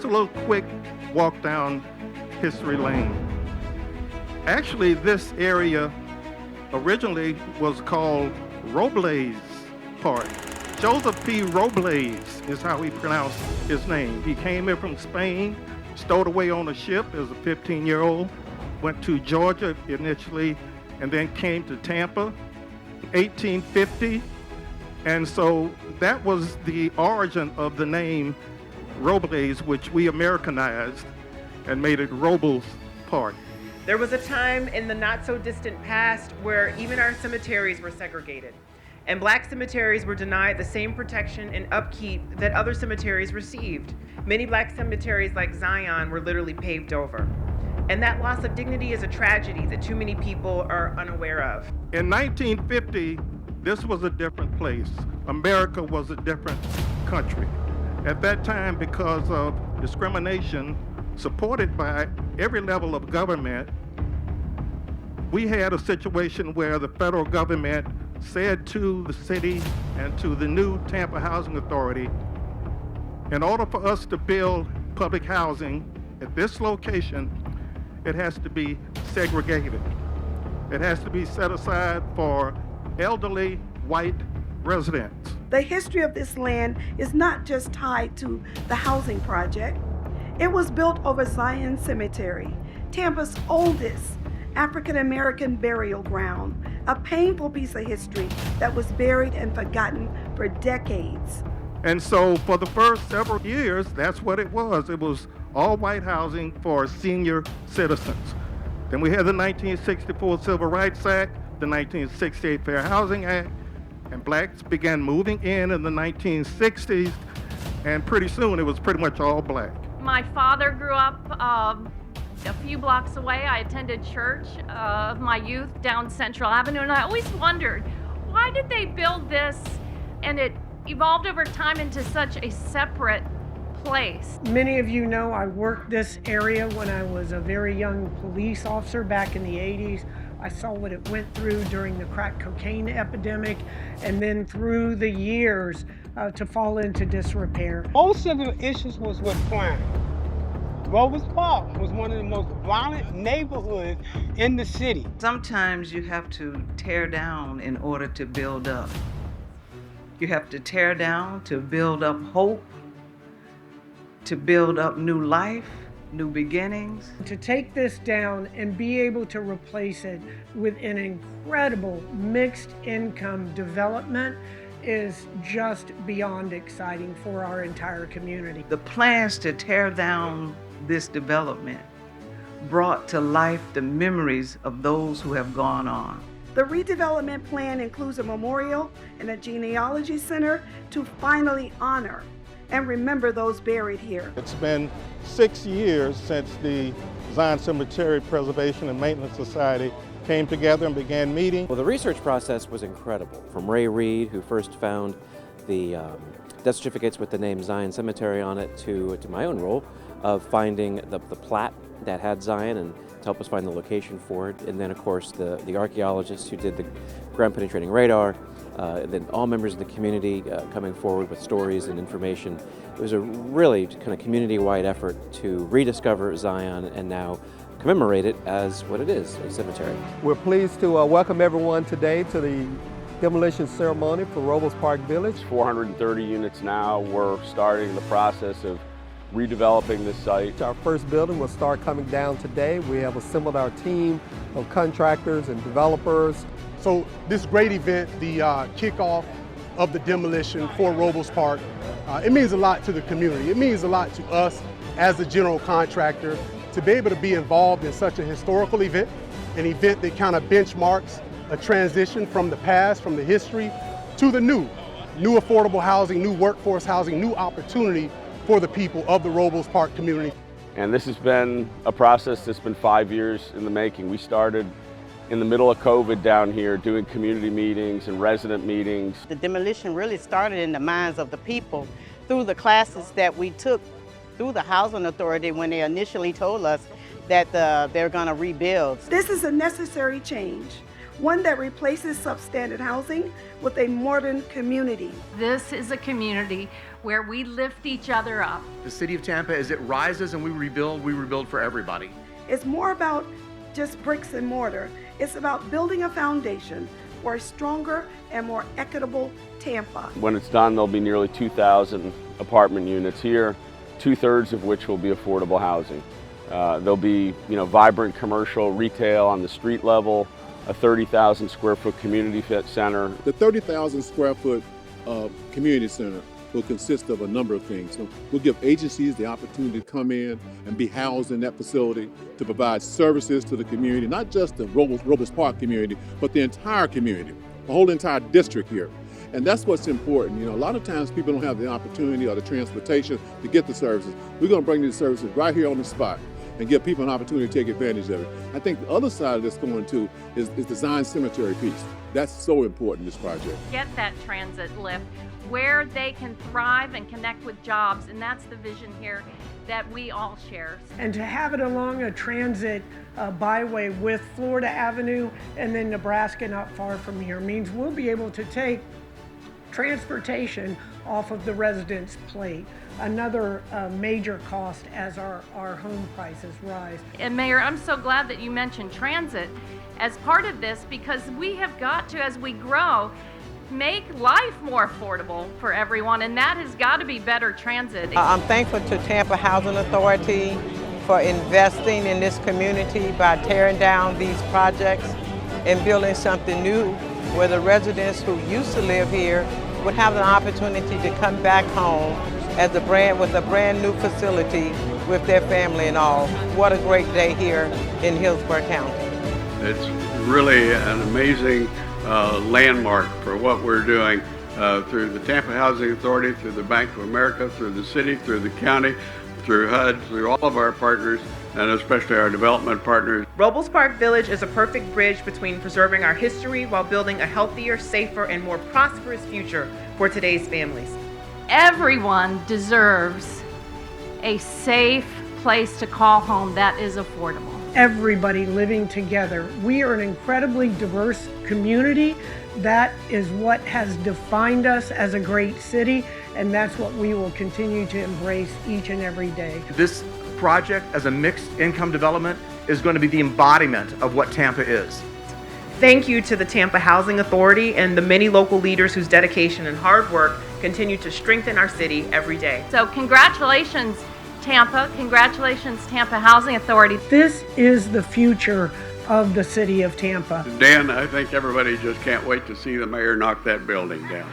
a little quick walk down history lane. Actually, this area originally was called Robles Park. Joseph P. Robles is how he pronounced his name. He came here from Spain, stowed away on a ship as a 15-year-old, went to Georgia initially, and then came to Tampa in 1850. And so that was the origin of the name Robles, which we Americanized and made it Robles Park. There was a time in the not-so-distant past where even our cemeteries were segregated, and black cemeteries were denied the same protection and upkeep that other cemeteries received. Many black cemeteries like Zion were literally paved over. And that loss of dignity is a tragedy that too many people are unaware of. In 1950, this was a different place. America was a different country. At that time, because of discrimination supported by every level of government, we had a situation where the federal government said to the city and to the new Tampa Housing Authority, in order for us to build public housing at this location, it has to be segregated. It has to be set aside for elderly white residents. The history of this land is not just tied to the housing project. It was built over Zion Cemetery, Tampa's oldest African-American burial ground, a painful piece of history that was buried and forgotten for decades. And so for the first several years, that's what it was. It was all white housing for senior citizens. Then we had the 1964 Civil Rights Act, the 1968 Fair Housing Act, and blacks began moving in the 1960s, and pretty soon it was pretty much all black. My father grew up a few blocks away. I attended church of my youth down Central Avenue, and I always wondered, why did they build this and it evolved over time into such a separate place? Many of you know I worked this area when I was a very young police officer back in the 80s. I saw what it went through during the crack cocaine epidemic, and then through the years to fall into disrepair. Most of the issues was with crime. Robles Park was one of the most violent neighborhoods in the city. Sometimes you have to tear down in order to build up. You have to tear down to build up hope, to build up new life, new beginnings. To take this down and be able to replace it with an incredible mixed income development is just beyond exciting for our entire community. The plans to tear down this development brought to life the memories of those who have gone on. The redevelopment plan includes a memorial and a genealogy center to finally honor and remember those buried here. It's been 6 years since the Zion Cemetery Preservation and Maintenance Society came together and began meeting. Well, the research process was incredible. From Ray Reed, who first found the death certificates with the name Zion Cemetery on it, to my own role of finding the plat that had Zion and to help us find the location for it. And then, of course, the archaeologists who did the ground-penetrating radar, and then all members of the community coming forward with stories and information. It was a really kind of community-wide effort to rediscover Zion and now commemorate it as what it is, a cemetery. We're pleased to welcome everyone today to the demolition ceremony for Robles Park Village. 430 units now. We're starting the process of redeveloping this site. Our first building will start coming down today. We have assembled our team of contractors and developers. So this great event, the kickoff of the demolition for Robles Park, it means a lot to the community. It means a lot to us as a general contractor to be able to be involved in such a historical event, an event that kind of benchmarks a transition from the past, from the history, to the new affordable housing, new workforce housing, new opportunity for the people of the Robles Park community. And this has been a process that's been 5 years in the making. We started in the middle of COVID down here doing community meetings and resident meetings. The demolition really started in the minds of the people through the classes that we took through the Housing Authority when they initially told us that they're going to rebuild. This is a necessary change, one that replaces substandard housing with a modern community. This is a community where we lift each other up. The city of Tampa, as it rises and we rebuild for everybody. It's more about just bricks and mortar. It's about building a foundation for a stronger and more equitable Tampa. When it's done, there'll be nearly 2,000 apartment units here, 2/3 of which will be affordable housing. There'll be, vibrant commercial retail on the street level, a 30,000 square foot community fit center. The 30,000 square foot community center will consist of a number of things. So we'll give agencies the opportunity to come in and be housed in that facility to provide services to the community, not just the Robles Park community, but the entire community, the whole entire district here. And that's what's important. A lot of times people don't have the opportunity or the transportation to get the services. We're going to bring these services right here on the spot and give people an opportunity to take advantage of it. I think the other side of this going to is the Zion Cemetery piece. That's so important in this project. Get that transit lift where they can thrive and connect with jobs, and that's the vision here that we all share. And to have it along a transit byway with Florida Avenue and then Nebraska not far from here means we'll be able to take transportation off of the residents' plate, another major cost as our home prices rise. And Mayor, I'm so glad that you mentioned transit as part of this, because we have got to, as we grow, make life more affordable for everyone, and that has got to be better transit. I'm thankful to Tampa Housing Authority for investing in this community by tearing down these projects and building something new where the residents who used to live here would have an opportunity to come back home with a brand new facility with their family and all. What a great day here in Hillsborough County. It's really an amazing landmark for what we're doing through the Tampa Housing Authority, through the Bank of America, through the city, through the county, through HUD, through all of our partners, and especially our development partners. Robles Park Village is a perfect bridge between preserving our history while building a healthier, safer, and more prosperous future for today's families. Everyone deserves a safe place to call home that is affordable. Everybody living together. We are an incredibly diverse community. That is what has defined us as a great city, and that's what we will continue to embrace each and every day. This project as a mixed income development is going to be the embodiment of what Tampa is. Thank you to the Tampa Housing Authority and the many local leaders whose dedication and hard work continue to strengthen our city every day. So congratulations, Tampa. Congratulations, Tampa Housing Authority. This is the future of the city of Tampa. Dan, I think everybody just can't wait to see the mayor knock that building down.